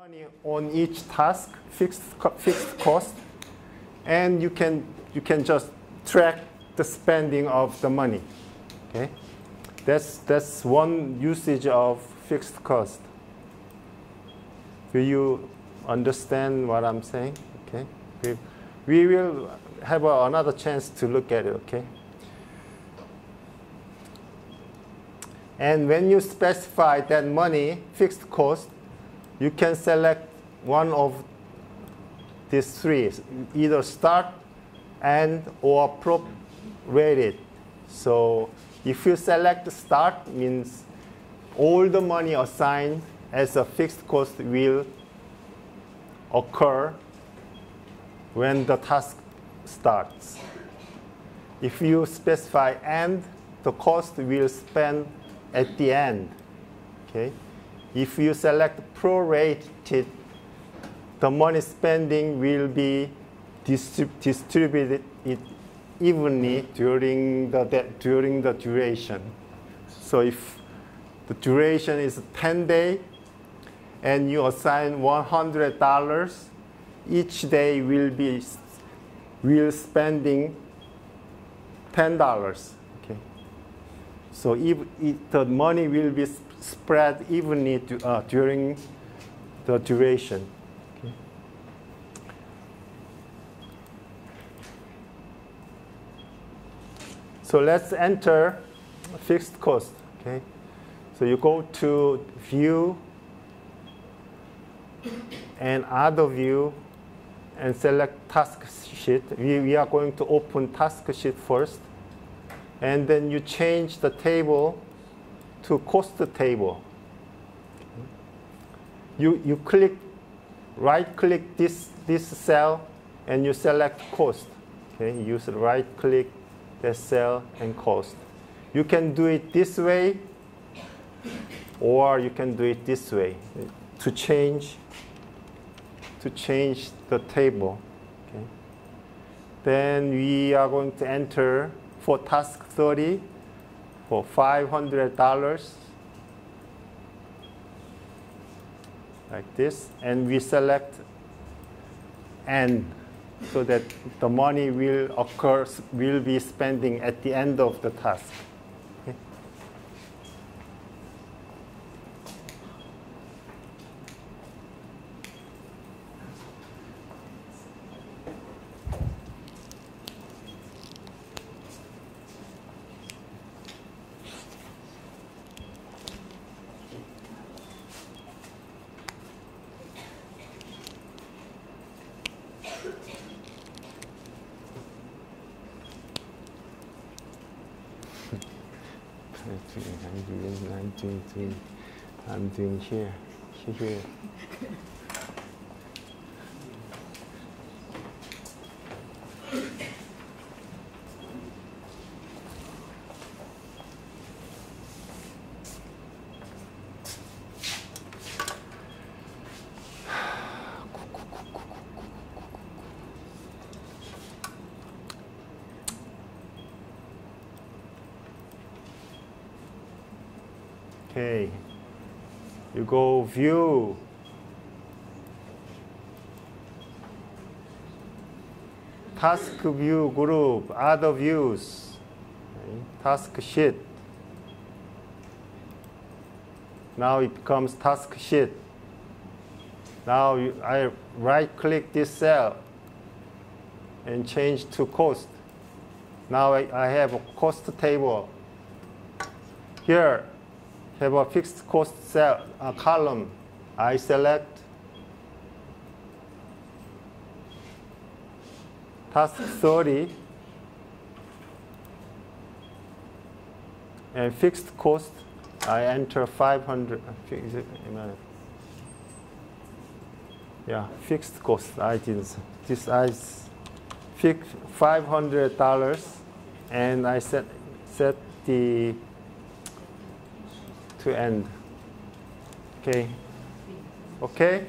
money on each task, fixed cost, and you can just track the spending of the money. Okay, that's one usage of fixed cost. Do you understand what I'm saying? Okay, we will have another chance to look at it. Okay. And when you specify that money, fixed cost, you can select one of these three, either start, end, or prorated. So if you select start, means all the money assigned as a fixed cost will occur when the task starts. If you specify end, the cost will spend at the end. Okay? If you select prorated, the money spending will be distributed evenly during the duration. So if the duration is 10 days and you assign $100, each day will spending $10. So the money will be spread evenly during the duration. Okay. So let's enter fixed cost. Okay. So you go to View and Other View and select Task Sheet. We are going to open Task Sheet first. And then you change the table to cost table. You right-click this cell, and you select cost. Okay, you right-click the cell and cost. You can do it this way, or you can do it this way to change the table. Okay. Then we are going to enter for task 30 for $500 like this, and we select end so that the money will be spending at the end of the task. Okay. I'm doing here. Okay, you go View, Task View Group, Other Views, okay. Task Sheet. Now it becomes Task Sheet. Now I right-click this cell and change to cost. Now I have a cost table. Here, have a fixed cost cell column. I select task 30 and fixed cost. I enter 500. Yeah, fixed cost. I did this. I fixed $500, and I set the to end. Okay. Okay?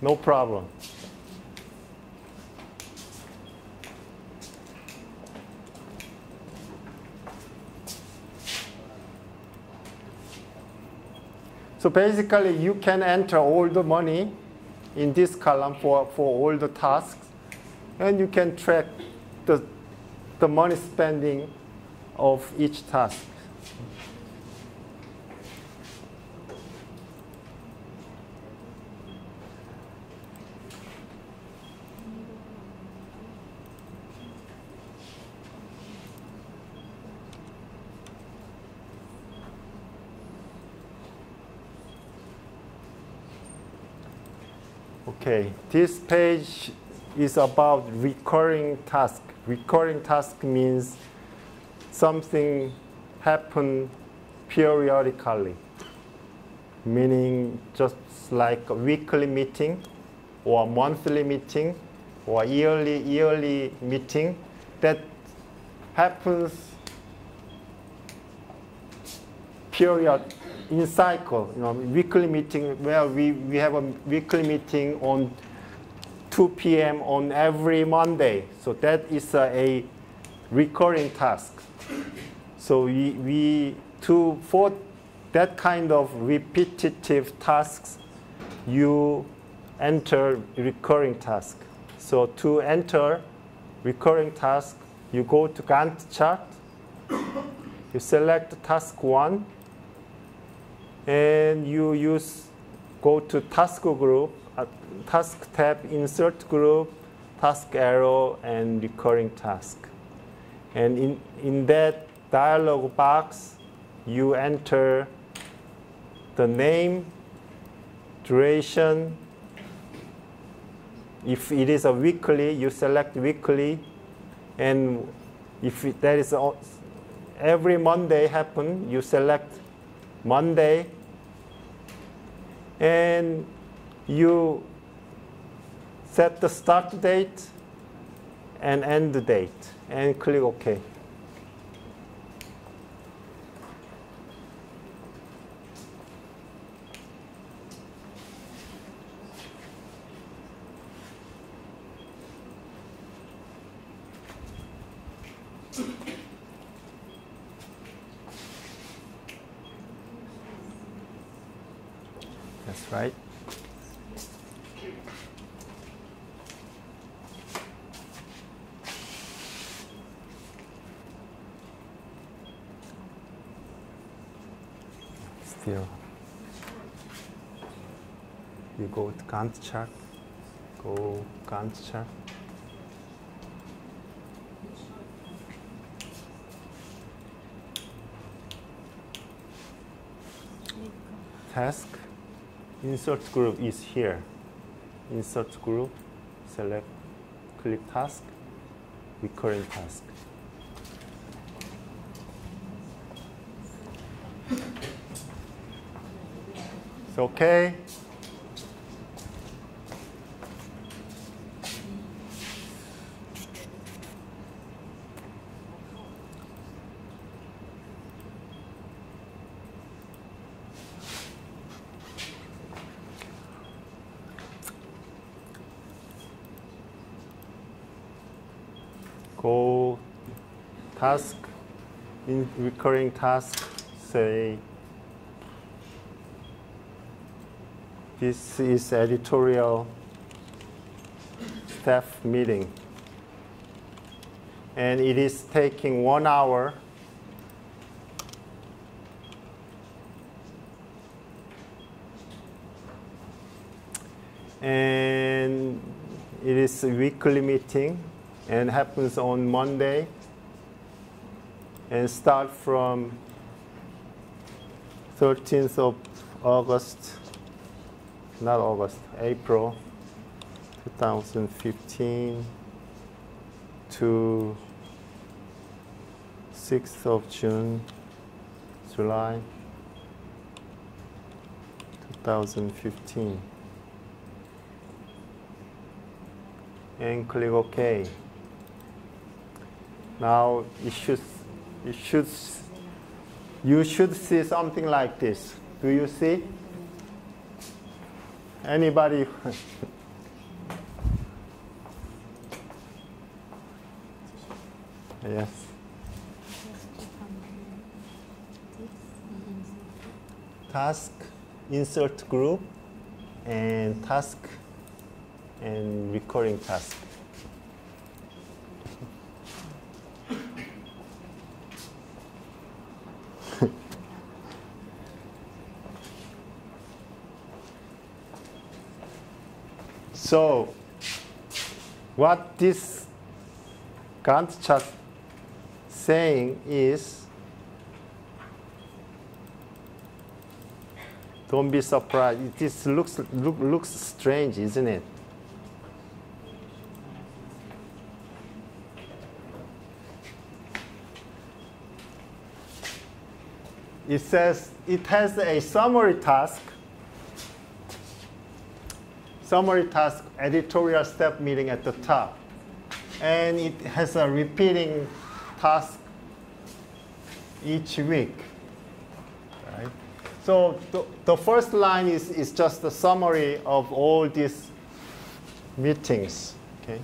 No problem. So basically, you can enter all the money in this column for all the tasks, and you can track the money spending of each task. Okay, this page is about recurring task. Recurring task means something happen periodically, meaning just like a weekly meeting or monthly meeting or yearly meeting that happens period in cycle, weekly meeting where we have a weekly meeting on 2 p.m. on every Monday. So that is a recurring task. So for that kind of repetitive tasks, you enter recurring task. So to enter recurring task, you go to Gantt chart, you select task 1, and you go to task group, task tab, insert group, task arrow, and recurring task. And in that dialog box, you enter the name, duration. If it is a weekly, you select weekly. And if that is every Monday happen, you select Monday. And you set the start date and end date, and click OK. That's right. Still, you go to Gantt chart, go Gantt chart. Task. Insert group is here. Insert group, select, click task, recurring task. It's okay. Go task, in recurring task, say this is editorial staff meeting. And it is taking 1 hour. And it is a weekly meeting and happens on Monday and start from 13th of August, not August, April 2015 to 6th of June, July 2015. And click OK. Now you should see something like this. Do you see? Anybody? Yes. Task, insert group and task and recurring task. So what this Gantt chart saying is, don't be surprised. This looks strange, isn't it? It says it has a summary task, editorial step meeting at the top. And it has a repeating task each week. Right? So the first line is just a summary of all these meetings. Okay?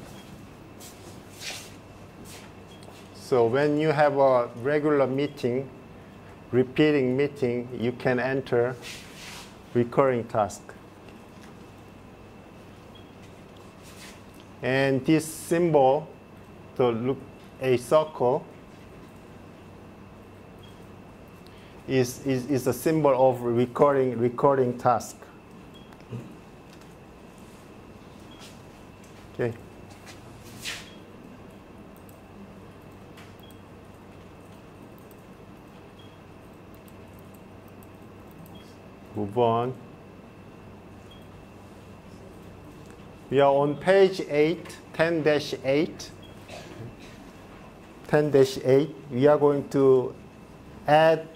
So when you have a regular meeting, repeating meeting, you can enter recurring task. And this symbol, a circle, is a symbol of recurring task. Okay. Move on. We are on page 8, 10-8. 10-8. We are going to add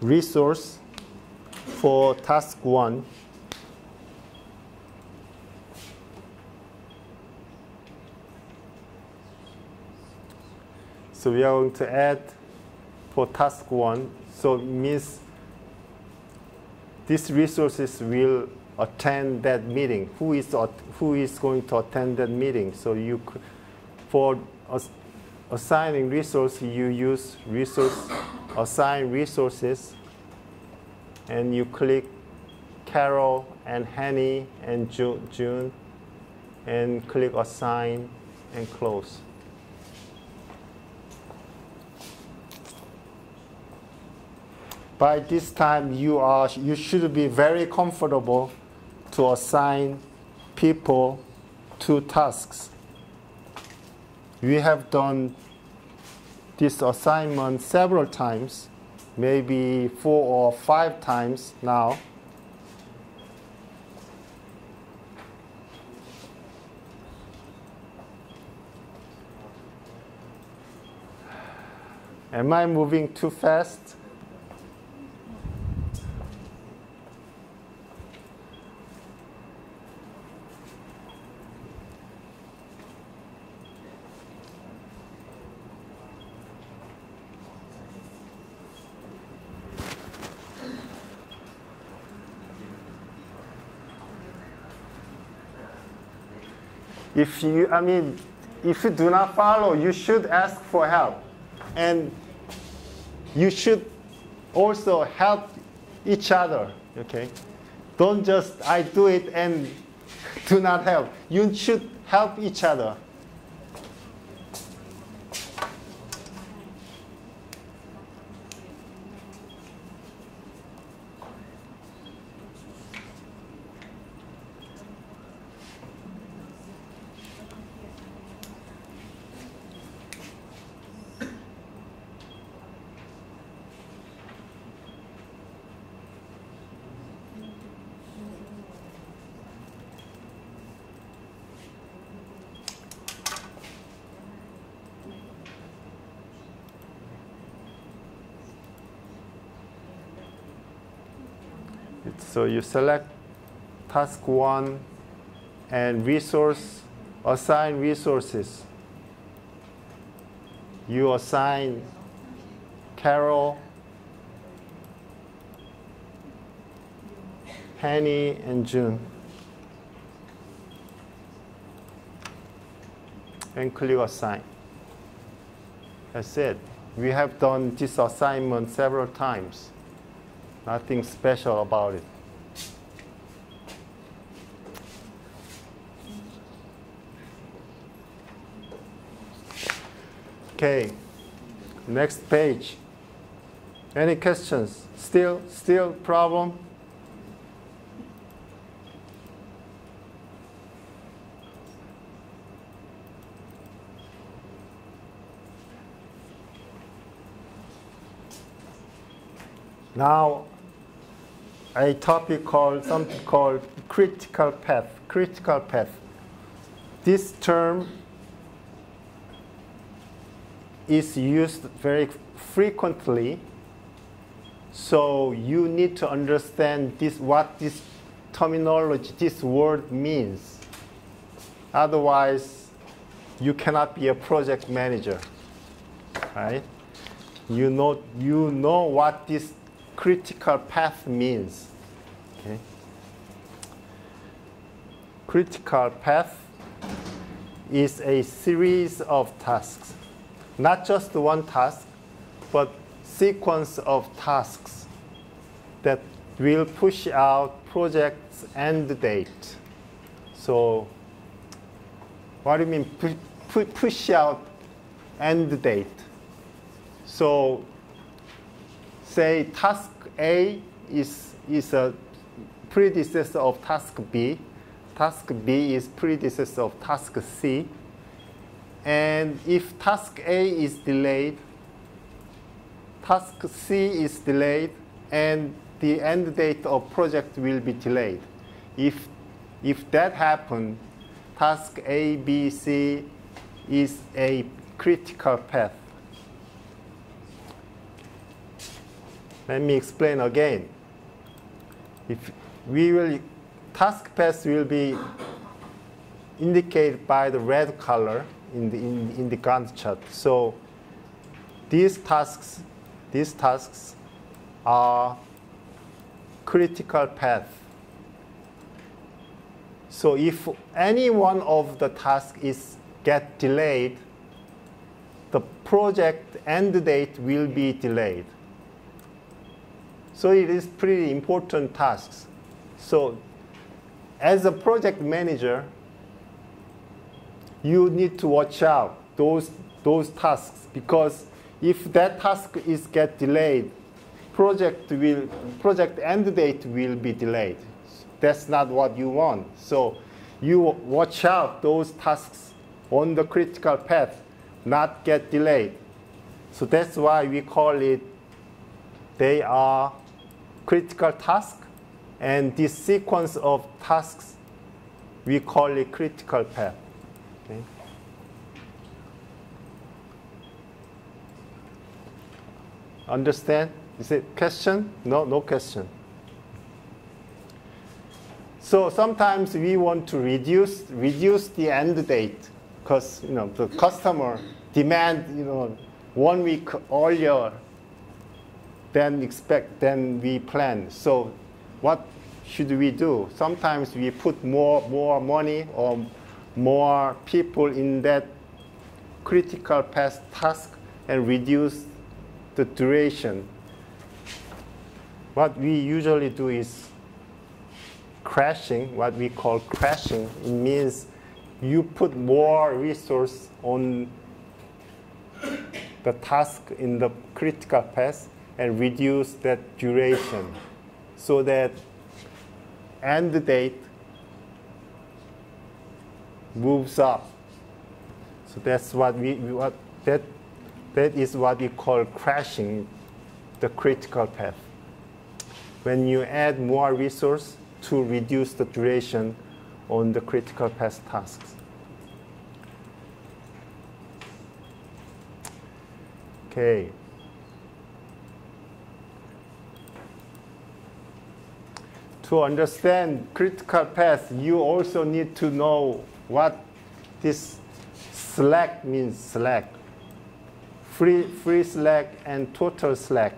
resource for task 1. So we are going to add for task 1. So it means these resources will attend that meeting. Who is going to attend that meeting? So for assigning resource, you use assign resources, and you click Carol and Henny and June, and click assign and close. By this time, you should be very comfortable to assign people to tasks. We have done this assignment several times, maybe 4 or 5 times now. Am I moving too fast? If you do not follow, you should ask for help. And you should also help each other, okay? Don't just, I do it and do not help. You should help each other. So you select task 1 and assign resources. You assign Carol, Henny, and June. And click assign. That's it. We have done this assignment several times. Nothing special about it. Okay, next page. Any questions? Still problem? Now, a topic something called critical path. Critical path. This term is used very frequently, so you need to understand what this terminology, this word means. Otherwise, you cannot be a project manager, right? You know what this critical path means. Okay? Critical path is a series of tasks. Not just one task, but sequence of tasks that will push out project's end date. So what do you mean push out end date? So say task A is a predecessor of task B. Task B is predecessor of task C. And if task A is delayed, task C is delayed, and the end date of project will be delayed. If that happens, task A, B, C is a critical path. Let me explain again. Task path will be indicated by the red color in the Gantt chart. So these tasks are critical path. So if any one of the tasks get delayed, the project end date will be delayed. So it is pretty important tasks. So as a project manager, you need to watch out those tasks, because if that task get delayed, project end date will be delayed. That's not what you want. So you watch out those tasks on the critical path, not get delayed. So that's why we call it, they are critical tasks, and this sequence of tasks, we call it critical path. Okay. Understand? Is it question? No question. So sometimes we want to reduce the end date, because the customer demand 1 week earlier than we plan. So what should we do? Sometimes we put more money or more people in that critical path task and reduce the duration. What we usually do is crashing, what we call crashing. It means you put more resource on the task in the critical path and reduce that duration, so that end date moves up. So that's that is what we call crashing the critical path. When you add more resource to reduce the duration on the critical path tasks. Okay. To understand critical path, you also need to know what this slack means. Slack. Free slack and total slack.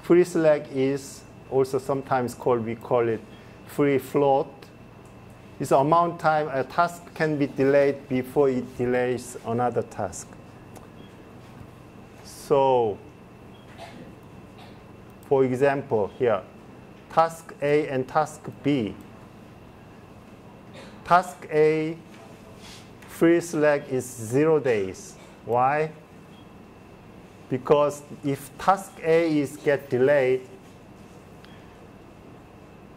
Free slack is also sometimes we call it free float. It's the amount of time a task can be delayed before it delays another task. So, for example, here, task A and task B. Task A, free slack is 0 days. Why? because if task A is get delayed,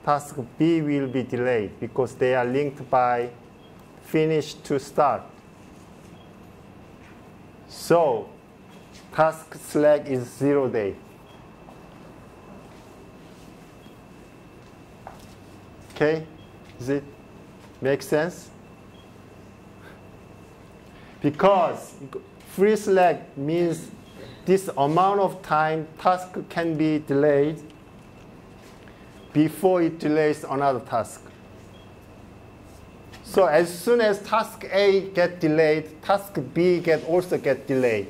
task B will be delayed because they are linked by finish to start. So task slack is 0 day. Okay, does it make sense? Because free slack means this amount of time task can be delayed before it delays another task. So as soon as task A get delayed, task B also get delayed.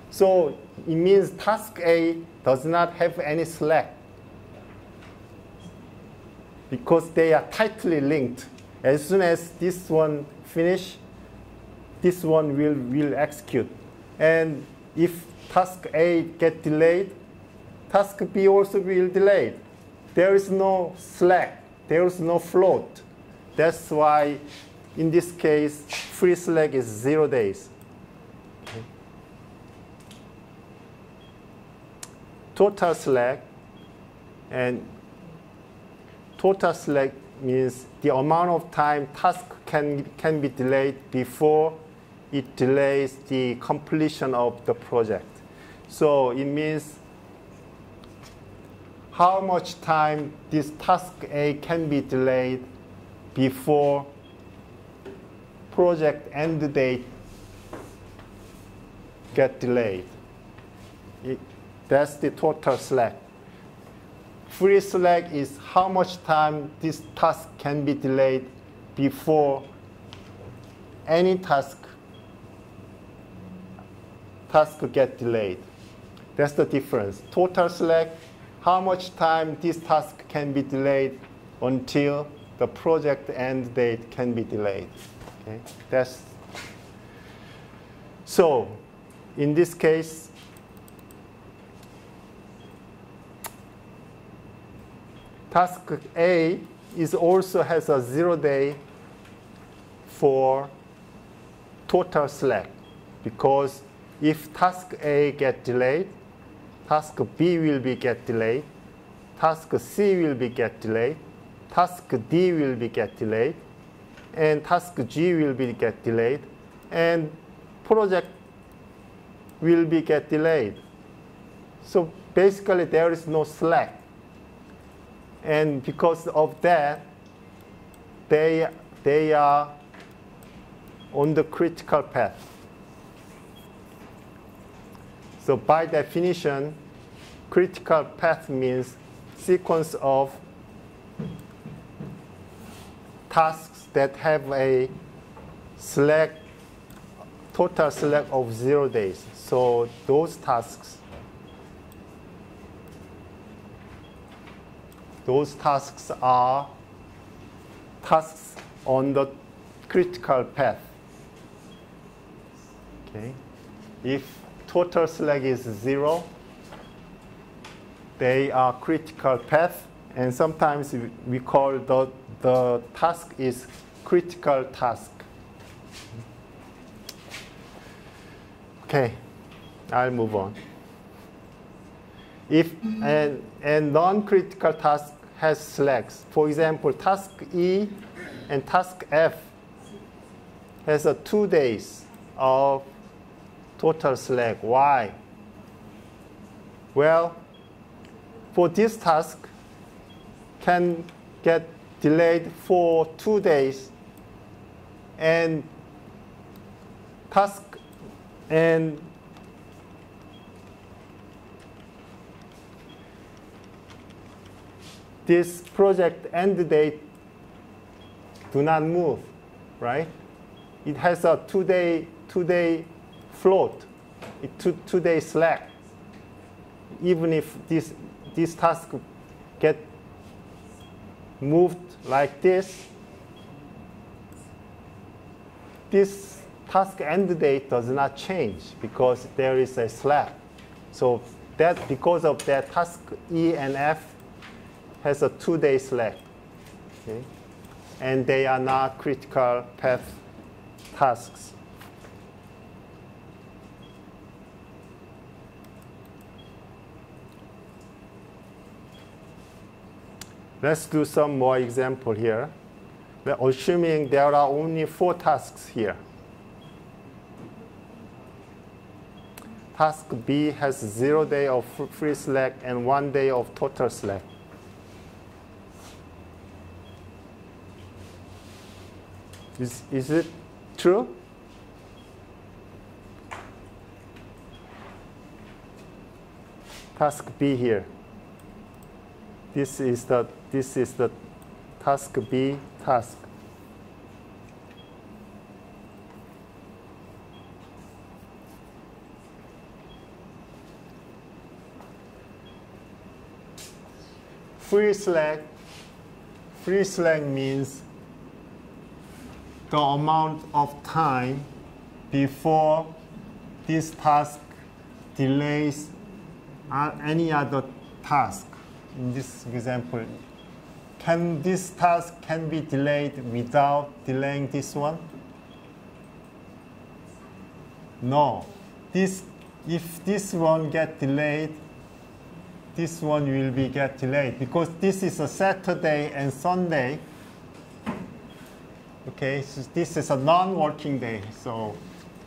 So it means task A does not have any slack because they are tightly linked. As soon as this one finish, this one will execute. And if task A get delayed, task B also will delay. There is no slack. There is no float. That's why, in this case, free slack is 0 days. Okay. Total slack, and total slack means the amount of time task can be delayed before it delays the completion of the project. So it means how much time this task A can be delayed before project end date get delayed. That's the total slack. Free slack is how much time this task can be delayed before any task get delayed. That's the difference. Total slack, how much time this task can be delayed until the project end date can be delayed. Okay? So in this case, task A also has a 0 day for total slack, because if task A get delayed, task B will be get delayed, task C will be get delayed, task D will be get delayed, and task G will be get delayed, and project will be get delayed. So basically there is no slack. And because of that, they are on the critical path. So by definition, critical path means sequence of tasks that have a slack, total slack of 0 days. So those tasks are tasks on the critical path. Okay. If total slack is 0, they are critical path, and sometimes we call the task is critical task. Okay, I'll move on. If a non-critical task has slacks, for example, task E and task F has 2 days of total slack. Why? Well, for this task can get delayed for 2 days, and this project end date do not move, right? It has a 2 day float, two day slack. Even if this task get moved like this task end date does not change because there is a slack. So because of that, task E and F has a 2 day slack. Okay? And they are not critical path tasks. Let's do some more example here. We're assuming there are only 4 tasks here. Task B has 0 day of free slack and 1 day of total slack. Is it true? Task B here. This is the task B task. Free slack means the amount of time before this task delays any other task. In this example, this task can be delayed without delaying this one? No. If this one get delayed, this one will get delayed because this is a Saturday and Sunday. Okay, so this is a non-working day. So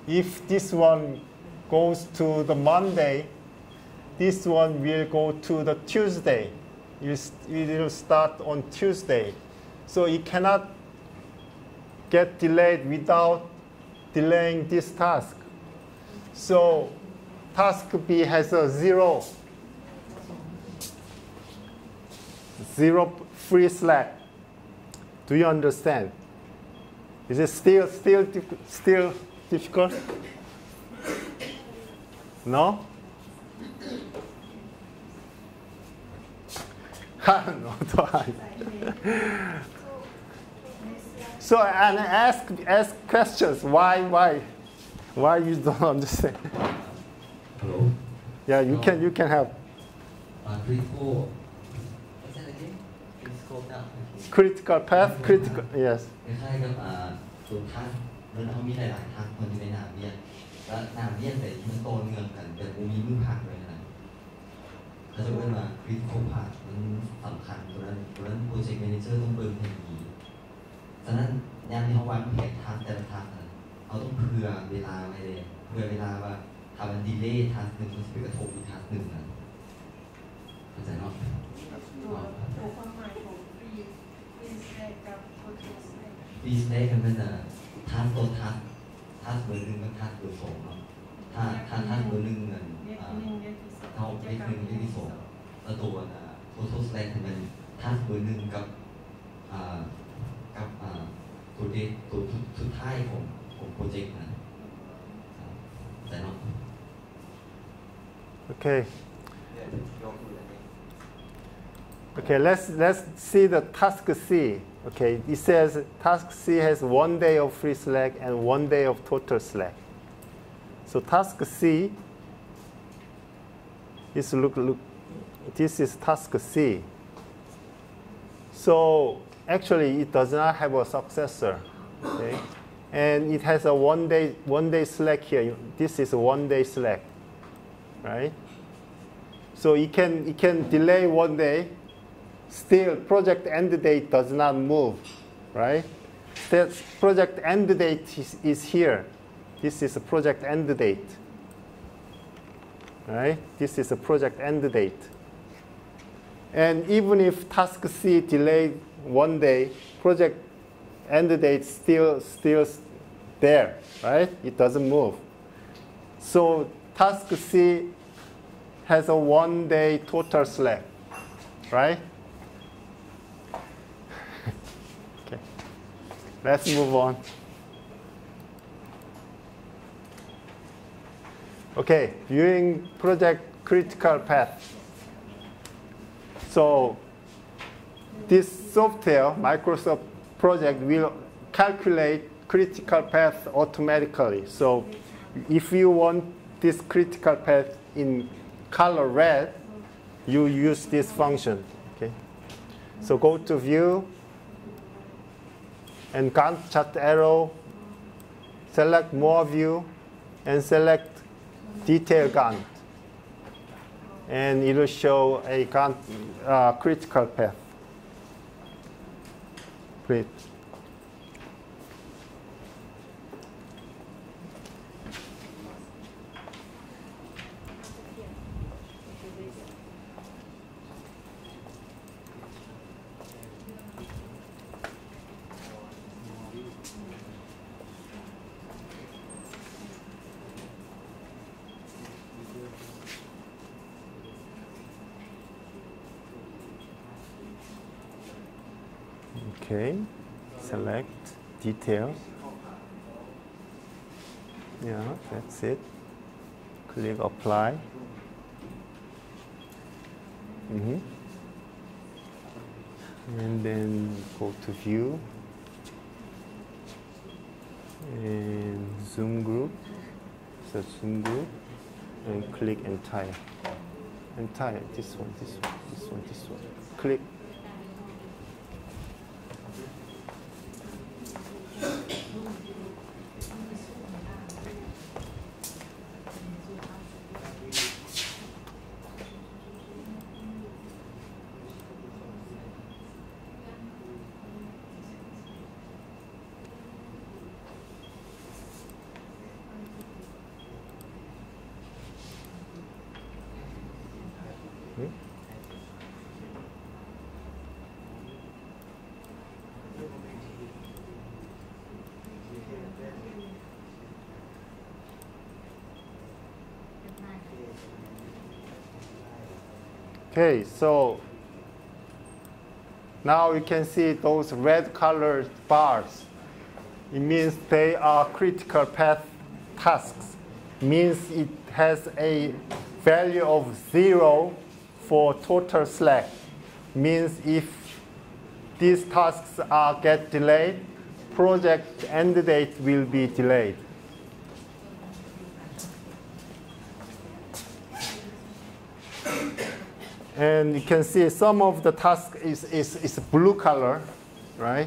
if this one goes to the Monday, this one will go to the Tuesday. It will start on Tuesday. So it cannot get delayed without delaying this task. So task B has a zero free slack. Do you understand? Is it still difficult? No? No, so and ask questions. Why you don't understand? Hello. Yeah, you can help. Critical path, critical, yes. คล้ายๆกับตัวทัศน์มันเขามีหลายๆทัศน์มันอยู่ในหนามเบี้ยแล้วหนามเบี้ยแต่ที่มันโตเงืองกันแต่กูมีมือผักเลยนะเขาจะเรียกว่าคริสโคพาร์มันสำคัญตัวนั้นโปรเจกต์แมเนเจอร์ต้องเบิ่งให้ดีฉะนั้นยามที่เขาวางแผนทัศน์แต่ละทัศน์เขาต้องเผื่อเวลาไว้เลยเผื่อเวลาว่าถ้ามันดีเลย์ทัศน์หนึ่งมันจะไปกระทบอีกทัศน์หนึ่งนะเข้าใจเนาะตัวความหมายของฟรีสแลกกับโปรเจกต์สแลก ฟรีสแลกกันเป็นทัศน์ตัวทัศน์เบอร์หนึ่งกับทัศน์เบอร์สองเนาะถ้าทัศน์เบอร์หนึ่งเงินเท่าเลขหนึ่งเลขที่สองแล้วตัวโทสแลกเป็นทัศน์เบอร์หนึ่งกับตัวเด็กตัวสุดท้ายของโปรเจกต์นะแต่เนาะ Okay. Okay, let's see the task C. Okay, it says task C has 1 day of free slack and 1 day of total slack. So task C is look. This is task C. So actually, it does not have a successor. Okay, and it has a 1 day slack here. This is a 1 day slack, right? So it can delay 1 day. Still, project end date does not move, right? That project end date is here. This is a project end date, right? This is a project end date. And even if task C delayed 1 day, project end date still there, right? It doesn't move. So task C has a 1 day total slack, right? Okay, let's move on. Okay, viewing project critical path. So this software, Microsoft project, will calculate critical path automatically. So if you want this critical path in color red, you use this function. Okay. So go to view and Gantt chart arrow, select more view, and select detail Gantt. And it will show a Gantt critical path. Great. Okay, select details. Yeah, that's it. Click apply. And then go to view and zoom group. So zoom group and click entire. Entire, this one, this one, this one, this one. Click. Okay, so now you can see those red colored bars. It means they are critical path tasks. Means it has a value of 0 for total slack. Means if these tasks get delayed, project end date will be delayed. And you can see some of the task is blue color, right?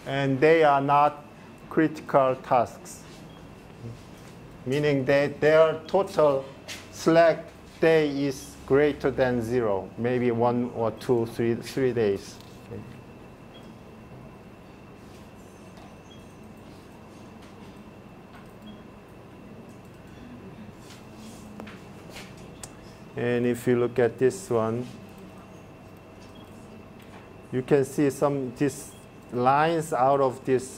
And they are not critical tasks, meaning that their total slack day is greater than 0, maybe 1 or 2, 3 days. Okay. And if you look at this one, you can see these lines out of this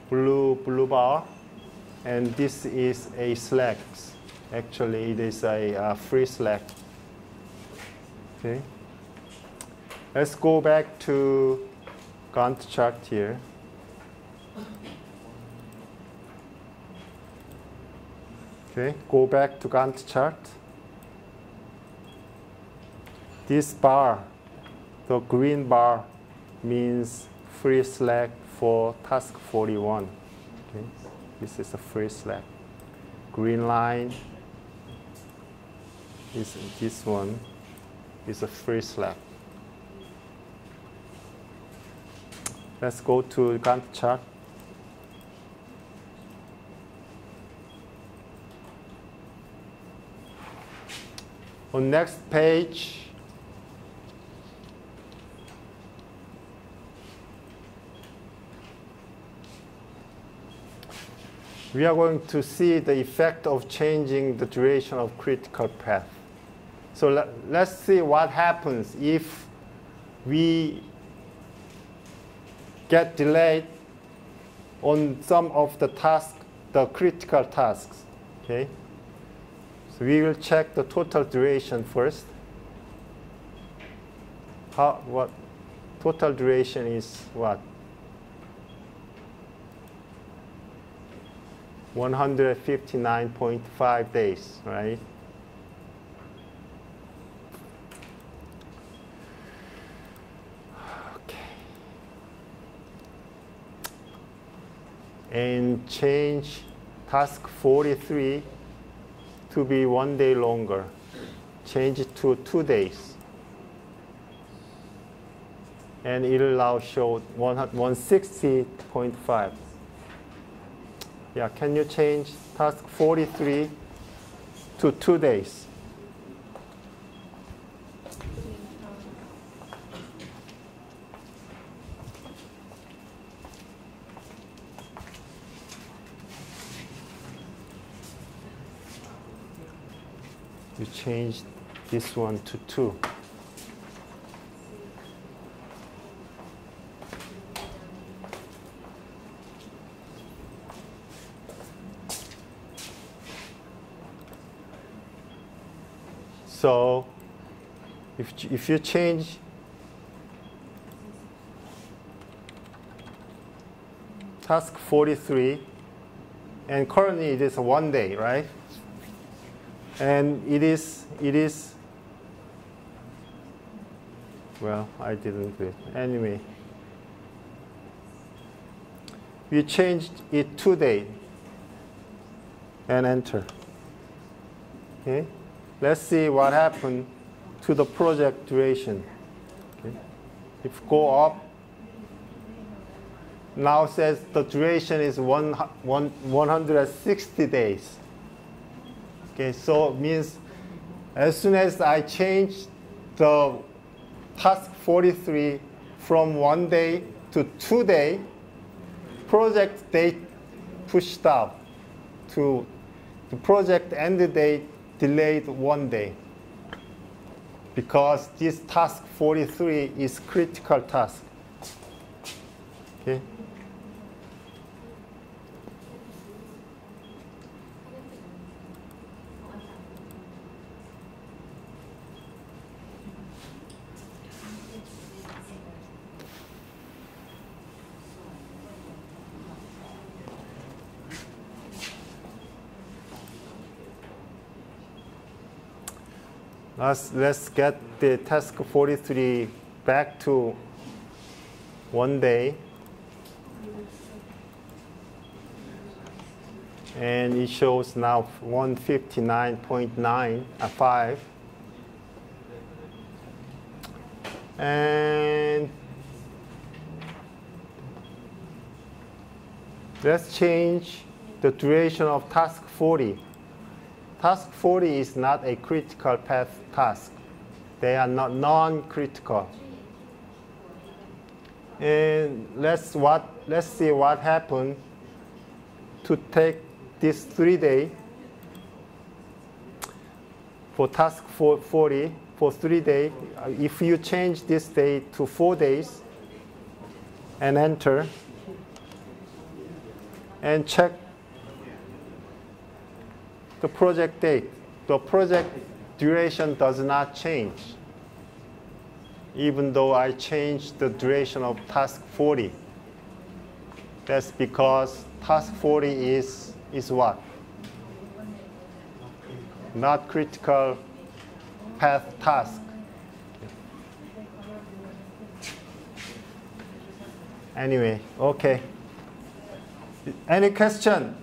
blue bar, and this is a slack. Actually, it is a free slack. Okay. Let's go back to Gantt chart here. Okay, go back to Gantt chart. This bar, the green bar, means free slack for task 41. Okay, this is a free slack. Green line is this one is a free slack. Let's go to Gantt chart. On next page, we are going to see the effect of changing the duration of critical path. So let's see what happens if we get delayed on some of the tasks, the critical tasks. Okay? So we will check the total duration first. What total duration is what? 159.5 days, right? Okay. And change task 43 to be 1 day longer. Change it to 2 days. And it will now show 160.5. Yeah, can you change task 43 to 2 days? You change this one to 2. So if you change task 43, and currently it is 1 day, right? And it is, well, I didn't do it. Anyway, we changed it 2 days and enter. Okay? Let's see what happened to the project duration. Okay? If go up, now says the duration is 160 days. Okay, so it means as soon as I change the task 43 from 1 day to 2 day, project date pushed up to the project end date delayed 1 day, because this task 43 is critical task. Okay. Let's get the task 43 back to 1 day. And it shows now 159.95. And let's change the duration of task 40. Task 40 is not a critical path task. They are not non-critical. And let's see what happened to take this 3 day for task 40 for 3 days. If you change this day to 4 days and enter and check the project date, the project duration does not change, even though I changed the duration of task 40. That's because task 40 is what? Not critical path task. Anyway, okay. Any question?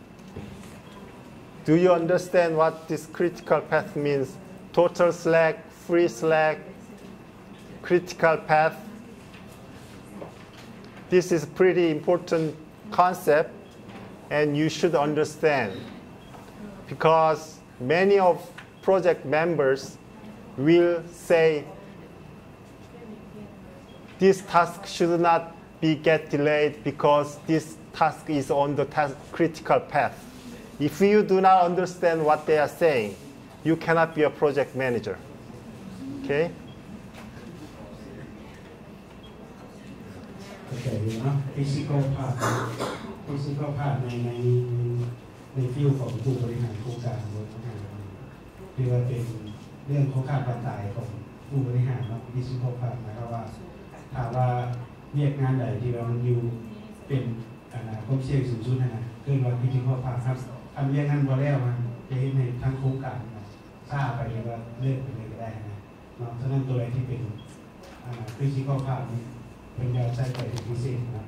Do you understand what this critical path means? Total slack, free slack, critical path. This is pretty important concept, and you should understand, because many of project members will say this task should not be get delayed because this task is on the critical path. If you do not understand what they are saying, you cannot be a project manager. Okay? โอเคเนาะ physical part ในฟิลของผู้บริหารโครงการบริหารคือว่าเป็นเรื่องของค่าความตายของผู้บริหารเนาะ physical part นะครับว่าถ้าว่าเรียกงานใดที่ว่ามันอยู่เป็นความเสี่ยงสูงสุดนะเกินว่า physical part ครับทำเรียกงานบ่แล้วมันจะเห็นในทั้งโครงการทราบไปว่าเลิกไปเลยก็ได้นะเนาะฉะนั้นตัวอะไรที่เป็นphysical part นี่เป็นยาใช้ไปถึงพิเศษนะ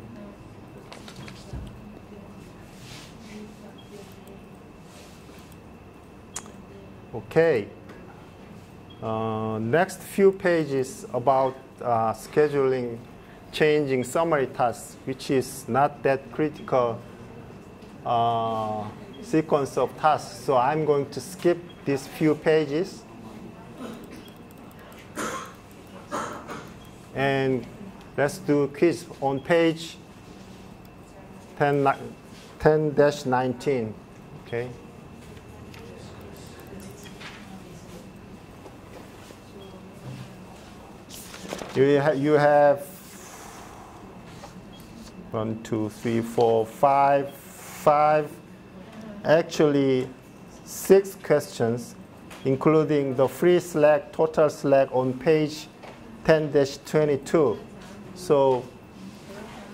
Okay. Next few pages about scheduling, changing summary tasks, which is not that critical sequence of tasks. So I'm going to skip these few pages. And let's do a quiz on page 10-19. Okay. You have 1, 2, 3, 4, 5, actually 6 questions, including the free Slack, total Slack on page 10-22. So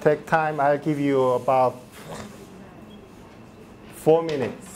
take time, I'll give you about 4 minutes.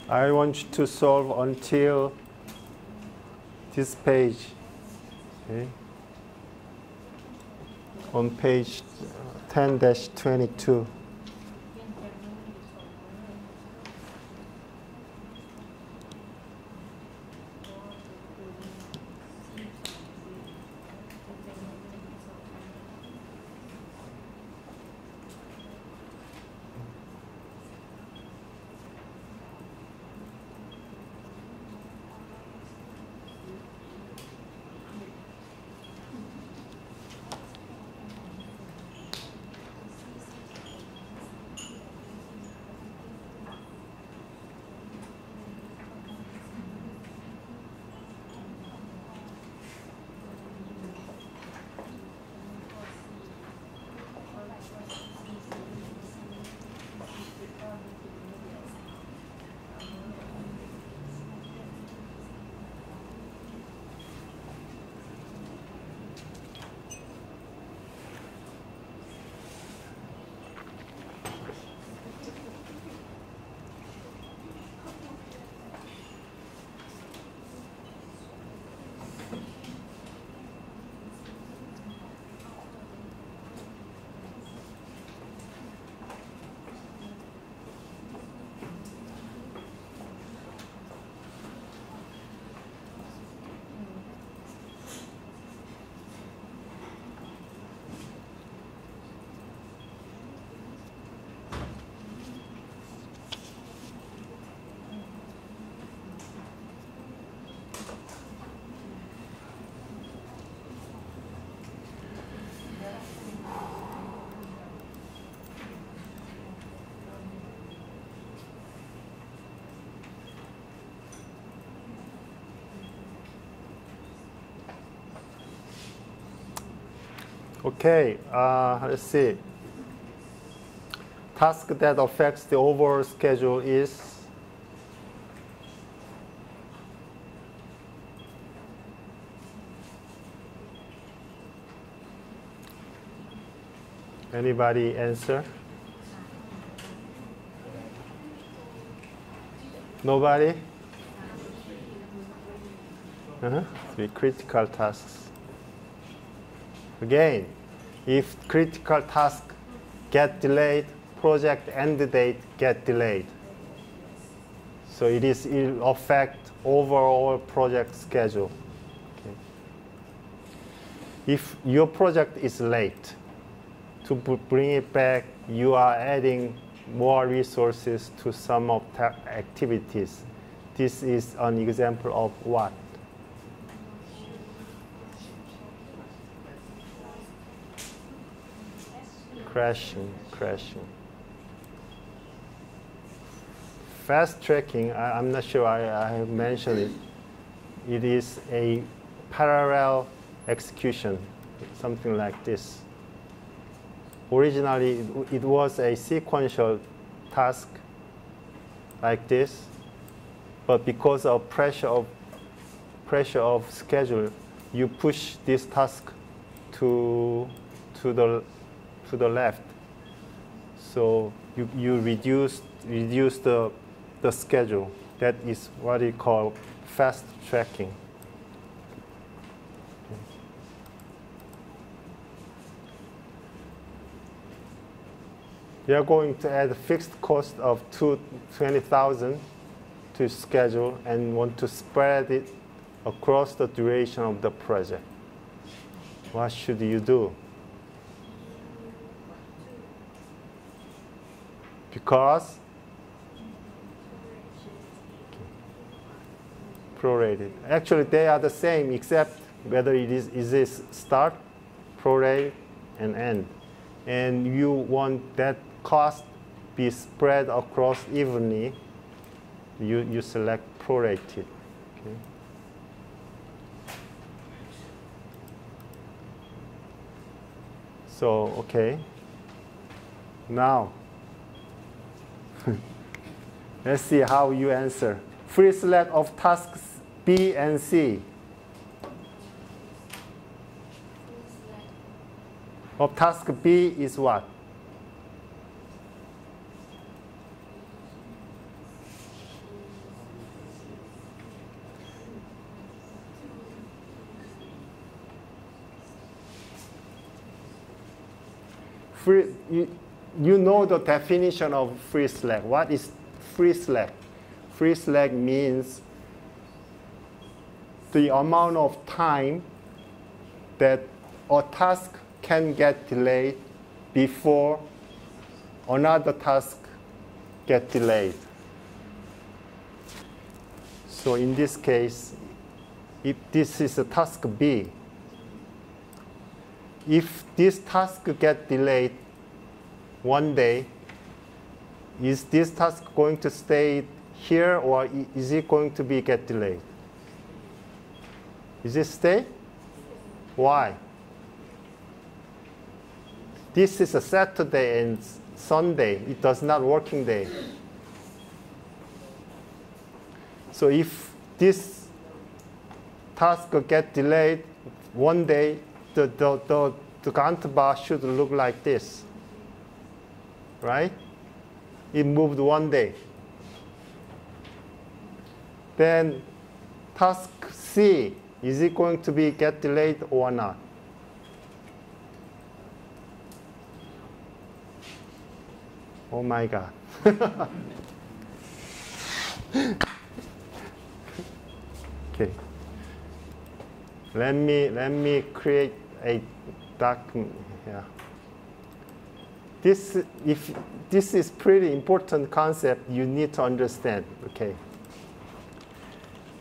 I want you to solve until this page, okay? On page 10-22. Okay, let's see. Task that affects the overall schedule is anybody answer? Nobody? Three critical tasks. Again, if critical task get delayed, project end date get delayed. So it will affect overall project schedule. If your project is late, to bring it back, you are adding more resources to some of the activities. This is an example of what? Crashing. Fast tracking, I'm not sure I have mentioned it. It is a parallel execution, something like this. Originally, it was a sequential task like this, but because of pressure of schedule, you push this task to the left. So you reduce the schedule. That is what we call fast tracking. We are going to add a fixed cost of 20,000 to schedule and want to spread it across the duration of the project. What should you do? Because prorated. Actually, they are the same, except whether it is start, prorate, and end. And you want that cost be spread across evenly. You select prorated. Okay. So, okay. Now, let's see how you answer. Free select of tasks B and C. Of task B is what? You know the definition of free select. What is free select? Free select means the amount of time that a task can get delayed before another task get delayed. So in this case, if this is a task B, if this task get delayed one day, is this task going to stay here or is it going to be get delayed? Is it stay? Why? This is a Saturday and Sunday. It does not working day. So if this task get delayed one day, the Gantt bar should look like this, right? It moved one day. Then task C, is it going to be get delayed or not? Oh my God. Okay. Let me create a document here. This is pretty important concept you need to understand. Okay.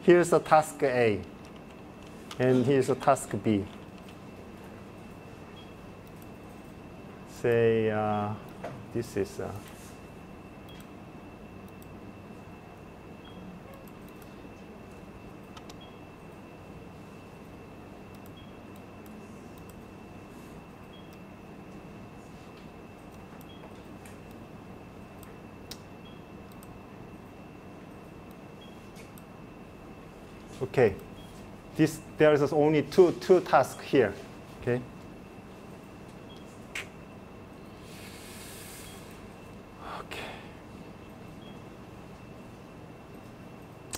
Here's a task A, and here's a task B. Say this is okay. There is only two tasks here. Okay.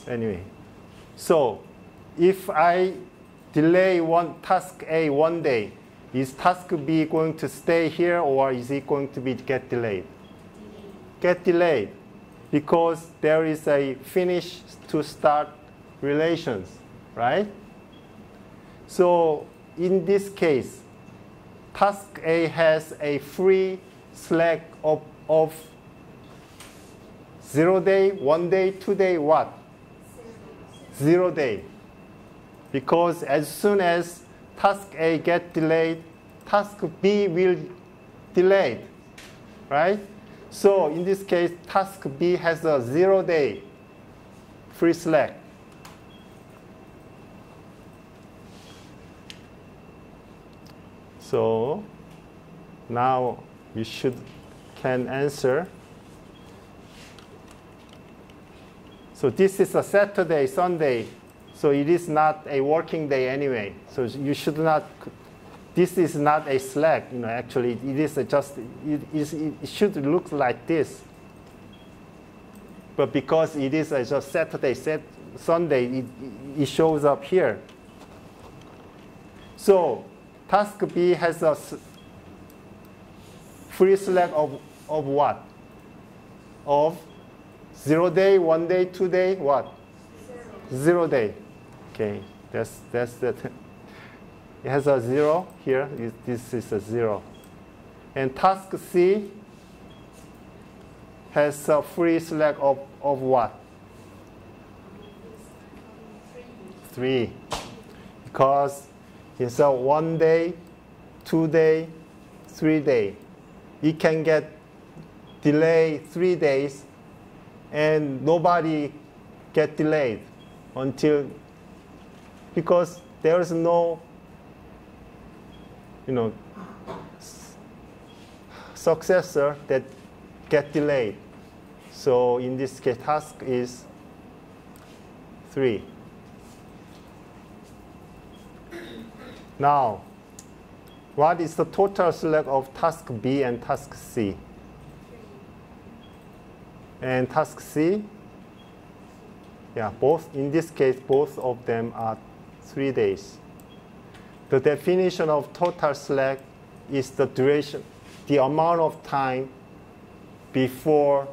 Anyway, so if I delay task A one day, is task B going to stay here or is it going to be get delayed? Get delayed, because there is a finish to start relations, right? So in this case, task A has a free slack of 0 day, 1 day, 2 day, what? 0 day. Because as soon as task A gets delayed, task B will delayed, right? So in this case, task B has a 0 day free slack. So now you can answer. So this is a Saturday, Sunday. So it is not a working day anyway. So you should not. This is not a slack. Actually, it is just. It should look like this. But because it is just Saturday, Sunday, it shows up here. So task B has a free slack of what? Of 0 day, 1 day, 2 day, what? 0 day. Okay, that's that. It has a 0 here. This is a 0. And task C has a free slack of what? 3. Because it's a 1 day, 2 day, 3 day. It can get delayed 3 days, and nobody get delayed until, because there is no, successor that get delayed. So in this case, task is 3. Now, what is the total slack of task B and task C? And task C, yeah, in this case, both of them are 3 days. The definition of total slack is the duration, the amount of time before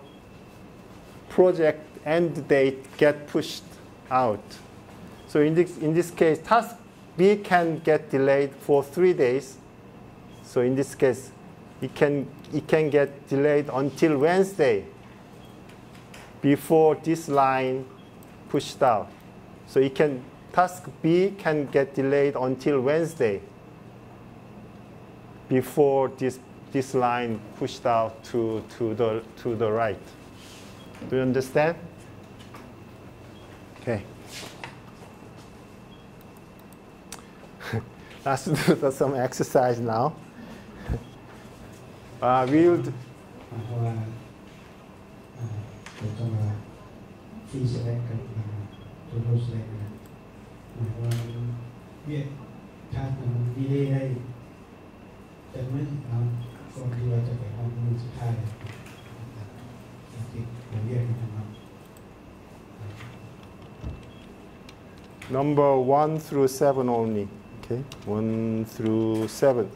project end date get pushed out. So in this case, task B can get delayed for 3 days. So in this case, it can get delayed until Wednesday before this line pushed out. So task B can get delayed until Wednesday before this line pushed out to the right. Do you understand? Okay. Let's do some exercise now. We'll เพราะว่าผมจะมาฟรีสแลกกับตัวโรสแลกนะหมายว่าเวียดถ้ามันดีเลยได้แต่ไม่เอาก่อนที่ว่าจะไปห้องมือสุดท้ายติดเวียดนะครับ number 1 through 7 only. Okay, 1 through 7.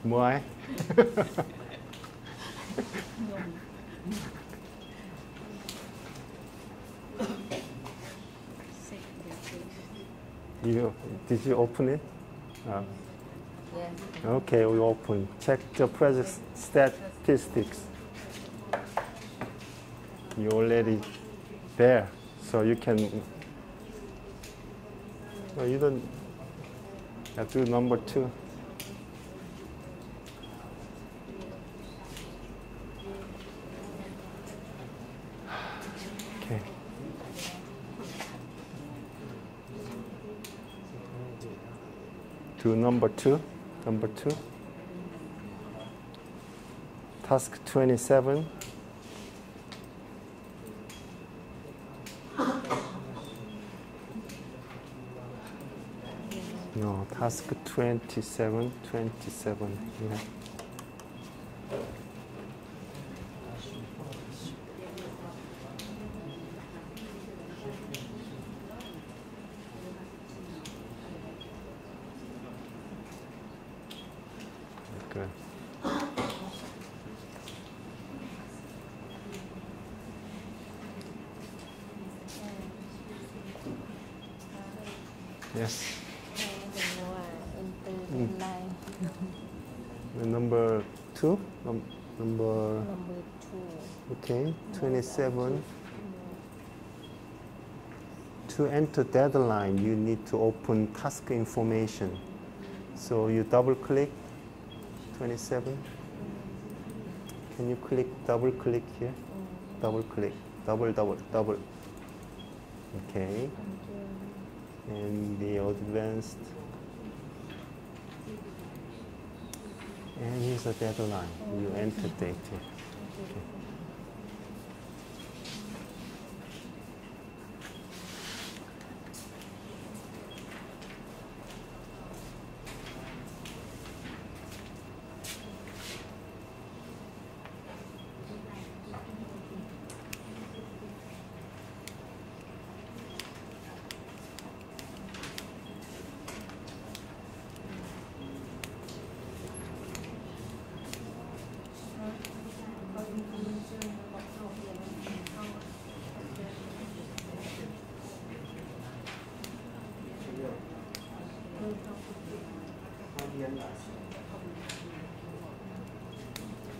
Muay. Did you open it? Yes. Okay, we open. Check the project statistics. You already there, so you can. No, you don't have to do number 2. Okay. Do number 2. Number 2. Task 27. No, task 27. Yeah. Good. Yes. Number 2? Number 2. Okay, 27. To enter deadline, you need to open task information. So you double click 27. Can you double click here? Double click, double. Okay. And the advanced. And here's the deadline. You enter date here. Okay.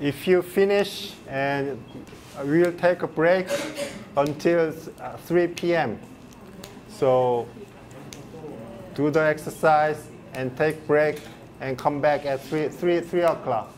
If you finish, and we'll take a break until 3 p.m. So do the exercise and take break and come back at 3 o'clock.